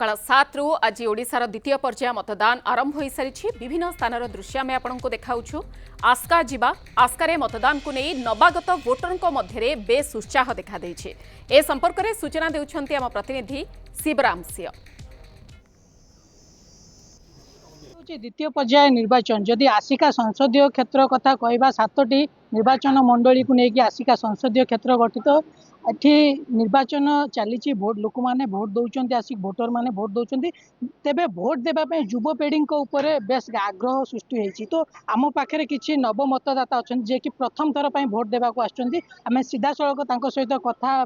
सकाळ 7 रु आज ओडिशार द्वितीय पर्याय मतदान आरंभ हो सारी विभिन्न स्थान दृश्य आम आपको देखाऊँ। आस्का जीवा आस्कार मतदान को नहीं नवागत भोटर मध्य बेस उत्साह देखा ए संपर्क में सूचना देउछंती आम प्रतिनिधि शिवराम सिंह। द्वितीय पर्याय निर्वाचन जदि आसिका संसदीय क्षेत्र कथा कहवा 7टी निर्वाचन मंडली को लेकिन आसिका संसदीय क्षेत्र गठित एठी निर्वाचन चली भोट लोक मैंने भोट दौरान आसिक भोटर मैंने भोट दौरान तेबे भोट देवाई युवपीढ़ी बेस आग्रह सृष्टि होती। तो आम पाखे किसी नव मतदाता अच्छा जे कि प्रथम थर पर भोट देवाक आम सीधा सड़क सहित कथा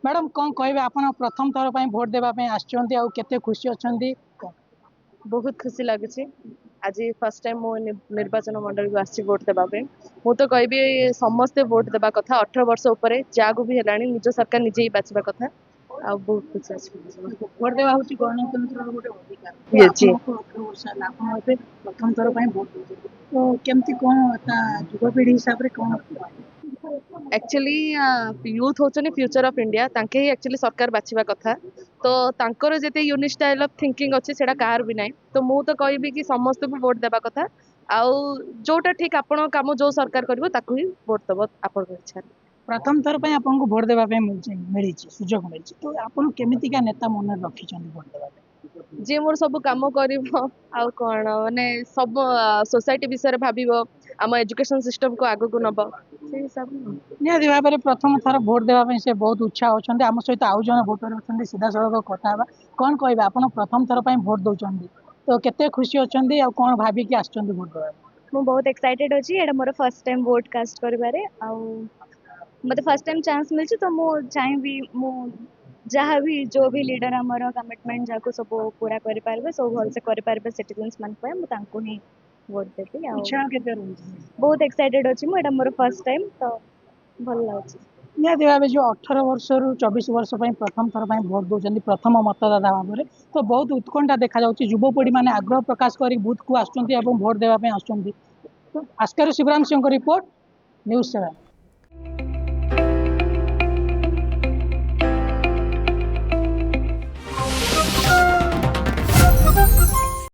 मैडम कौन कहे आप प्रथम थर पर भोट देवाई आते खुशी अच्छा बहुत खुशी लगे आज फर्स्ट टाइम मो निर्वाचन मंडल को आसी वोट देवाई मु तो कहि समस्ते वोट देवा कथा 18 वर्ष उपर जहाँ को भी है निज सरकार निजे ही बाछवा कथा आ बहुत खुशी अच्छी भोट देवा हूँ गणतंत्र गोटे अधिकार प्रथम थर पर भोट तो केमती कौन युवपीढ़ी हिसाब से कौन एक्चुअली यूथ होचनी फ्यूचर ऑफ इंडिया तांके ही एक्चुअली सरकार बाछवा कथा तो तांकर जेते यूनिक स्टाइल ऑफ थिंकिंग अच्छे सेटा कार भी नहीं तो मु तो कहबी कि समस्त को वोट देवा कथा आउ जोटा ठीक आपण काम जो सरकार करिवो ताकू ही वोट दबो आपण इच्छा प्रथम थर पर आपको भोट देवा मिली सुजोग मिली तो आपन केमितिका नेता मन रखिछन भोट देवा जे मोर सब काम करिवो आउ कोन माने सब सोसाइटी विषय भाबिवो आम एजुकेशन सिस्टम को आगो को नब से हिसाब निहाती भाव में प्रथम थर भोट देवाई से बहुत उत्साह अच्छा आम सहित आउ जन भोटर अच्छा सीधा सड़क कथा कौन कहे आप प्रथम थर पर भोट दौरान तो केते खुशी अच्छा कौन भाविक आसुँच भोट देवा मु बहुत एक्साइटेड अच्छी एटा more first time vote cast करिबारे आउ मते फर्स्ट टाइम चांस मिलछि तो मु चाहेबी मु जहाँ भी जो भी लीडर आमर कमिटमेंट जाको सब पूरा करि पारबे सब भल से करि पारबे सिटीजन्स मान पे मु तांको ही वोट देबी आ इच्छा केते बहुत एक्साइटेड अच्छी मु एटा मोर फर्स्ट टाइम तो भल लागछि। निहाती भाव जो 18 वर्ष रु 24 वर्ष प्रथम थर पर भोट दौरान प्रथम मतदाता भाव में तो बहुत उत्कंठा देखा युवपीढ़ी मैंने आग्रह प्रकाश कर बूथ को आसुँच भोट देवाई आसुँच। आस्कार शिवराम सिंह रिपोर्ट न्यूज़ 7।